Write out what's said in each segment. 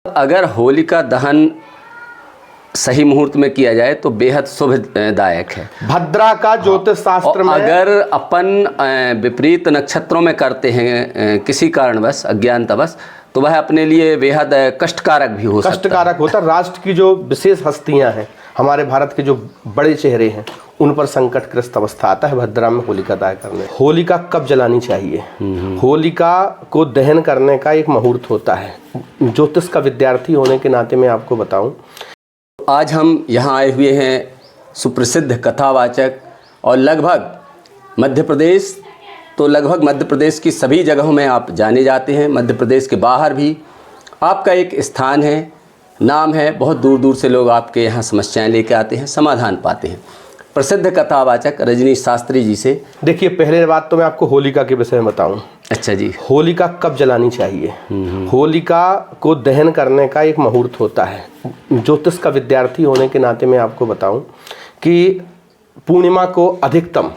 अगर होलिका दहन सही मुहूर्त में किया जाए तो बेहद शुभदायक है। भद्रा का ज्योतिष शास्त्र में अगर अपन विपरीत नक्षत्रों में करते हैं किसी कारणवश अज्ञानतावश, तो वह अपने लिए बेहद कष्टकारक भी हो सकता है। कष्टकारक होता है। राष्ट्र की जो विशेष हस्तियां हैं, हमारे भारत के जो बड़े चेहरे हैं, उन पर संकटग्रस्त अवस्था आता है भद्रा में होलिका दहन करने। होलिका कब जलानी चाहिए? होलिका को दहन करने का एक मुहूर्त होता है। ज्योतिष का विद्यार्थी होने के नाते मैं आपको बताऊं, आज हम यहाँ आए हुए हैं सुप्रसिद्ध कथावाचक और लगभग मध्य प्रदेश की सभी जगहों में आप जाने जाते हैं। मध्य प्रदेश के बाहर भी आपका एक स्थान है, नाम है। बहुत दूर दूर से लोग आपके यहाँ समस्याएं लेके आते हैं, समाधान पाते हैं। प्रसिद्ध कथावाचक रजनीश शास्त्री जी से देखिए, पहले बात तो मैं आपको होलिका के विषय में बताऊं। अच्छा जी। होलिका कब जलानी चाहिए? होलिका को दहन करने का एक मुहूर्त होता है। ज्योतिष का विद्यार्थी होने के नाते मैं आपको बताऊं कि पूर्णिमा को अधिकतम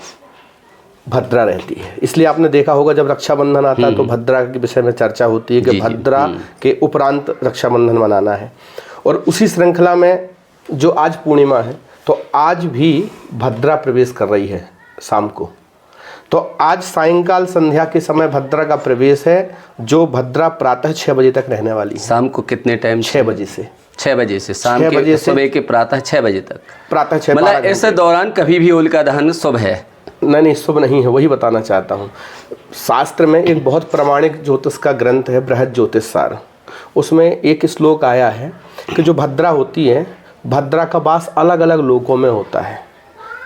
भद्रा रहती है। इसलिए आपने देखा होगा जब रक्षाबंधन आता है तो भद्रा के विषय में चर्चा होती है कि भद्रा के उपरांत रक्षाबंधन मनाना है। और उसी श्रृंखला में जो आज पूर्णिमा है, तो आज भी भद्रा प्रवेश कर रही है शाम को। तो आज सायंकाल संध्या के समय भद्रा का प्रवेश है, जो भद्रा प्रातः 6 बजे तक रहने वाली है। शाम को कितने टाइम? 6 बजे से 6 बजे से शाम के सुबह के प्रातः 6 बजे तक। प्रातः 6, मतलब ऐसे दौरान कभी भी होलिका दहन शुभ है? नहीं, शुभ नहीं है। वही बताना चाहता हूँ। शास्त्र में एक बहुत प्रामाणिक ज्योतिष का ग्रंथ है बृहद ज्योतिष सार। उसमें एक श्लोक आया है कि जो भद्रा होती है, भद्रा का वास अलग अलग लोकों में होता है।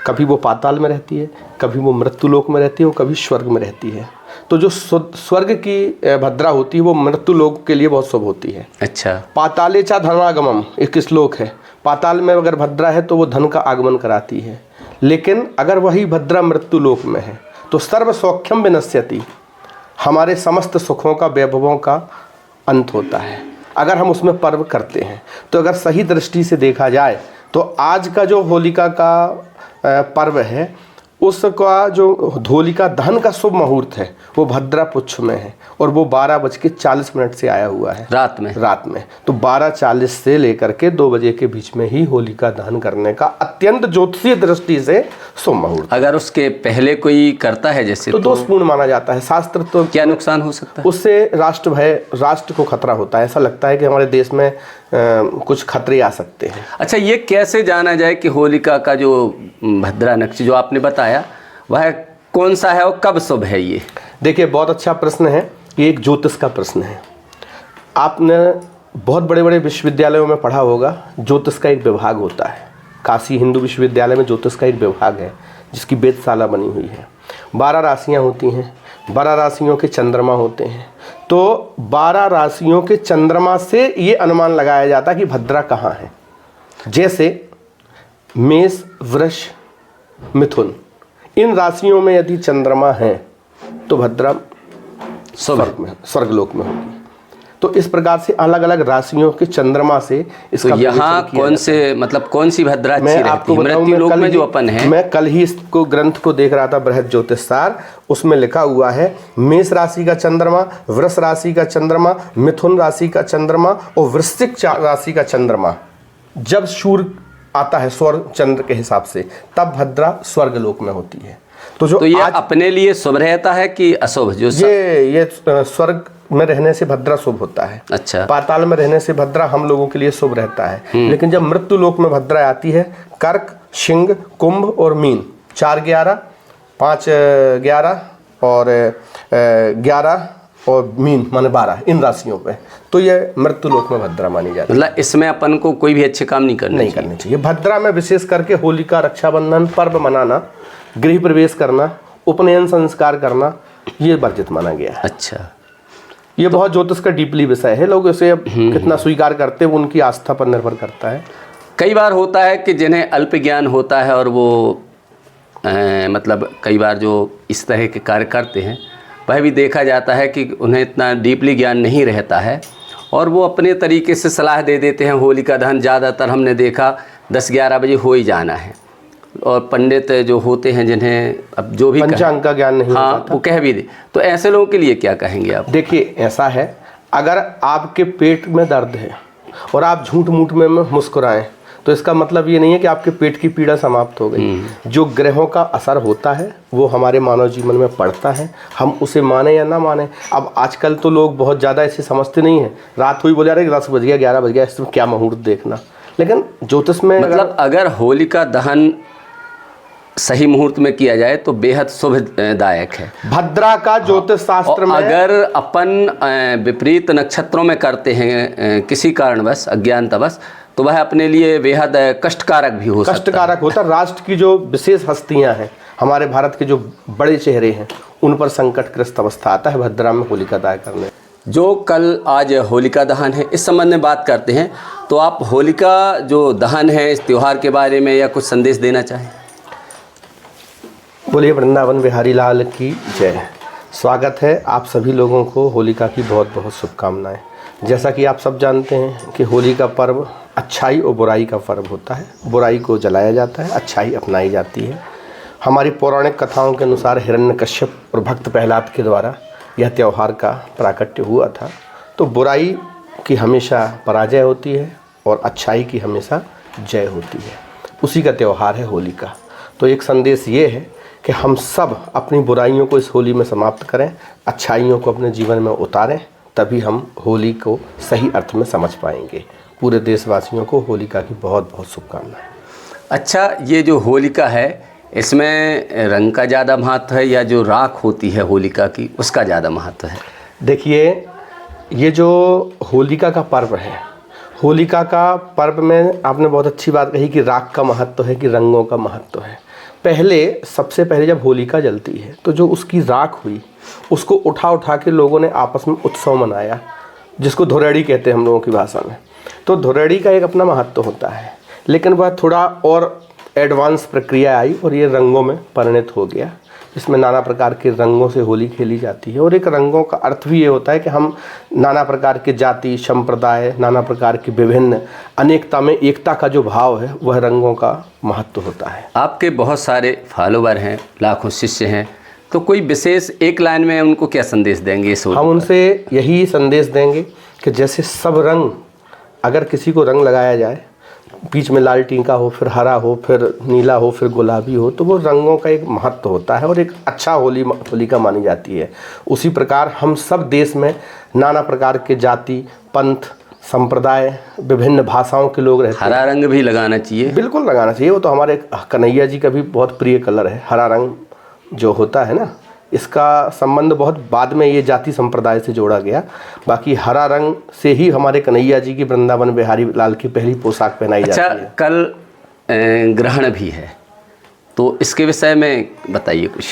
कभी वो पाताल में रहती है, कभी वो मृत्यु लोक में रहती है, और कभी स्वर्ग में रहती है। तो जो स्वर्ग की भद्रा होती है वो मृत्यु लोक के लिए बहुत शुभ होती है। अच्छा। पाताले चा धनागमम एक श्लोक है। पाताल में अगर भद्रा है तो वो धन का आगमन कराती है। लेकिन अगर वही भद्रा मृत्यु लोक में है तो सर्व सौख्यम विनश्यति, हमारे समस्त सुखों का, वैभवों का अंत होता है अगर हम उसमें पर्व करते हैं। तो अगर सही दृष्टि से देखा जाए तो आज का जो होलिका का पर्व है, उसका जो होलिका दहन का शुभ मुहूर्त है वो भद्रा पुच्छ में है, और वो 12:40 से आया हुआ है रात में। तो 12:40 से लेकर के 2 बजे के बीच में ही होलिका दहन करने का अत्यंत ज्योतिषीय दृष्टि से शुभ मुहूर्त। अगर उसके पहले कोई करता है जैसे तो दोषपूर्ण माना जाता है। शास्त्र तो क्या नुकसान हो सकता है उससे? राष्ट्र को खतरा होता है। ऐसा लगता है कि हमारे देश में कुछ खतरे आ सकते हैं। अच्छा, ये कैसे जाना जाए कि होलिका का जो भद्रा नक्श जो आपने बताया वह कौन सा है और कब शुभ है? ये देखिए, बहुत अच्छा प्रश्न है। ये एक ज्योतिष का प्रश्न है। आपने बहुत बड़े बड़े विश्वविद्यालयों में पढ़ा होगा, ज्योतिष का एक विभाग होता है। काशी हिंदू विश्वविद्यालय में ज्योतिष का एक विभाग है जिसकी वेधशाला बनी हुई है। 12 राशियाँ होती हैं, 12 राशियों के चंद्रमा होते हैं। तो 12 राशियों के चंद्रमा से ये अनुमान लगाया जाता है कि भद्रा कहाँ है। जैसे मेष, वृष, मिथुन, इन राशियों में यदि चंद्रमा है तो भद्रा स्वर्गलोक में होगी। तो इस प्रकार से अलग अलग राशियों के चंद्रमा से इसका तो यहाँ कौन सी भद्रा अच्छी रहती है? मृत्यु लोक में जो अपन है, मैं कल ही इसको ग्रंथ को देख रहा था, बृहद ज्योतिष सार। उसमें लिखा हुआ है मेष राशि का चंद्रमा, वृष राशि का चंद्रमा, मिथुन राशि का चंद्रमा और वृश्चिक राशि का चंद्रमा जब सूर्य आता है स्वर्ण चंद्र के हिसाब से, तब भद्रा स्वर्गलोक में होती है। तो ये अपने लिए शुभ रहता है कि अशुभ? जो ये स्वर्ग में रहने से भद्रा शुभ होता है। अच्छा। पाताल में रहने से भद्रा हम लोगों के लिए शुभ रहता है। लेकिन जब मृत्यु लोक में भद्रा आती है, कर्क, सिंह, कुंभ और मीन, 4-11, 5-11 और 11 और मीन माने 12, इन राशियों पे, तो ये मृत्यु लोक में भद्रा मानी जाती है। मतलब इसमें अपन को कोई भी अच्छे काम नहीं करने चाहिए। भद्रा में विशेष करके होलिका, रक्षाबंधन पर्व मनाना, गृह प्रवेश करना, उपनयन संस्कार करना, ये वर्जित माना गया है। अच्छा। ये बहुत ज्योतिष का डीपली विषय है। लोग इसे कितना स्वीकार करते हैं उनकी आस्था पर निर्भर करता है। कई बार होता है कि जिन्हें अल्प ज्ञान होता है और वो मतलब कई बार जो इस तरह के कार्य करते हैं, वह भी देखा जाता है कि उन्हें इतना डीपली ज्ञान नहीं रहता है और वो अपने तरीके से सलाह दे देते हैं। होलिका दहन ज़्यादातर हमने देखा 10-11 बजे हो ही जाना है, और पंडित जो होते हैं जिन्हें अब जो भी पंचांग का ज्ञान नहीं हाँ वो कह भी दे, तो ऐसे लोगों के लिए क्या कहेंगे आप? देखिए, ऐसा है, अगर आपके पेट में दर्द है और आप झूठ मूठ में मुस्कुराएं तो इसका मतलब ये नहीं है कि आपके पेट की पीड़ा समाप्त हो गई। जो ग्रहों का असर होता है वो हमारे मानव जीवन में पड़ता है, हम उसे माने या ना माने। अब आजकल तो लोग बहुत ज़्यादा ऐसे समझते नहीं हैं, रात हुई बोले अरे 10 बज गया 11 बज गया, इसमें क्या मुहूर्त देखना। लेकिन ज्योतिष में मतलब अगर होलिका दहन सही मुहूर्त में किया जाए तो बेहद शुभदायक है। भद्रा का ज्योतिष शास्त्र में अगर अपन विपरीत नक्षत्रों में करते हैं किसी कारणवश अज्ञानतावश, तो वह अपने लिए बेहद कष्टकारक भी हो सकता है। कष्टकारक होता है। राष्ट्र की जो विशेष हस्तियां हैं, हमारे भारत के जो बड़े चेहरे हैं, उन पर संकटग्रस्त अवस्था आता है भद्रा में होलिका दहन करने। जो कल आज होलिका दहन है, इस संबंध में बात करते हैं, तो आप होलिका जो दहन है इस त्यौहार के बारे में या कुछ संदेश देना चाहें? बोलिए वृंदावन बिहारी लाल की जय। स्वागत है आप सभी लोगों को, होलिका की बहुत बहुत शुभकामनाएं। जैसा कि आप सब जानते हैं कि होली का पर्व अच्छाई और बुराई का पर्व होता है। बुराई को जलाया जाता है, अच्छाई अपनाई जाती है। हमारी पौराणिक कथाओं के अनुसार हिरण्यकश्यप और भक्त प्रहलाद के द्वारा यह त्यौहार का प्राकट्य हुआ था। तो बुराई की हमेशा पराजय होती है और अच्छाई की हमेशा जय होती है। उसी का त्यौहार है होली का। तो एक संदेश ये है कि हम सब अपनी बुराइयों को इस होली में समाप्त करें, अच्छाइयों को अपने जीवन में उतारें, तभी हम होली को सही अर्थ में समझ पाएंगे। पूरे देशवासियों को होलिका की बहुत बहुत शुभकामनाएं। अच्छा, ये जो होलिका है इसमें रंग का ज़्यादा महत्व है या जो राख होती है होलिका की उसका ज़्यादा महत्व है? देखिए, ये जो होलिका का पर्व है, होलिका का पर्व में आपने बहुत अच्छी बात कही कि राख का महत्व है कि रंगों का महत्व है। सबसे पहले जब होलिका जलती है तो जो उसकी राख हुई उसको उठा के लोगों ने आपस में उत्सव मनाया, जिसको धुरेड़ी कहते हैं हम लोगों की भाषा में। तो धुरेड़ी का एक अपना महत्व होता है, लेकिन वह थोड़ा और एडवांस प्रक्रिया आई और ये रंगों में परिणत हो गया। इसमें नाना प्रकार के रंगों से होली खेली जाती है। और एक रंगों का अर्थ भी ये होता है कि हम नाना प्रकार के जाति संप्रदाय, नाना प्रकार की विभिन्न अनेकता में एकता का जो भाव है वह रंगों का महत्व होता है। आपके बहुत सारे फॉलोवर हैं, लाखों शिष्य हैं, तो कोई विशेष एक लाइन में उनको क्या संदेश देंगे इस होली? हम उनसे यही संदेश देंगे कि जैसे सब रंग, अगर किसी को रंग लगाया जाए, बीच में लाल टीका हो, फिर हरा हो, फिर नीला हो, फिर गुलाबी हो, तो वो रंगों का एक महत्व होता है और एक अच्छा होलिका मानी जाती है। उसी प्रकार हम सब देश में नाना प्रकार के जाति, पंथ, संप्रदाय, विभिन्न भाषाओं के लोग रहते हैं। हरा रंग भी लगाना चाहिए? बिल्कुल लगाना चाहिए। वो तो हमारे कन्हैया जी का भी बहुत प्रिय कलर है। हरा रंग जो होता है ना, इसका संबंध बहुत बाद में ये जाति संप्रदाय से जोड़ा गया। बाकी हरा रंग से ही हमारे कन्हैया जी की वृंदावन बिहारी लाल की पहली पोशाक पहनाई जाती है। अच्छा, कल ग्रहण भी है, तो इसके विषय में बताइए कुछ।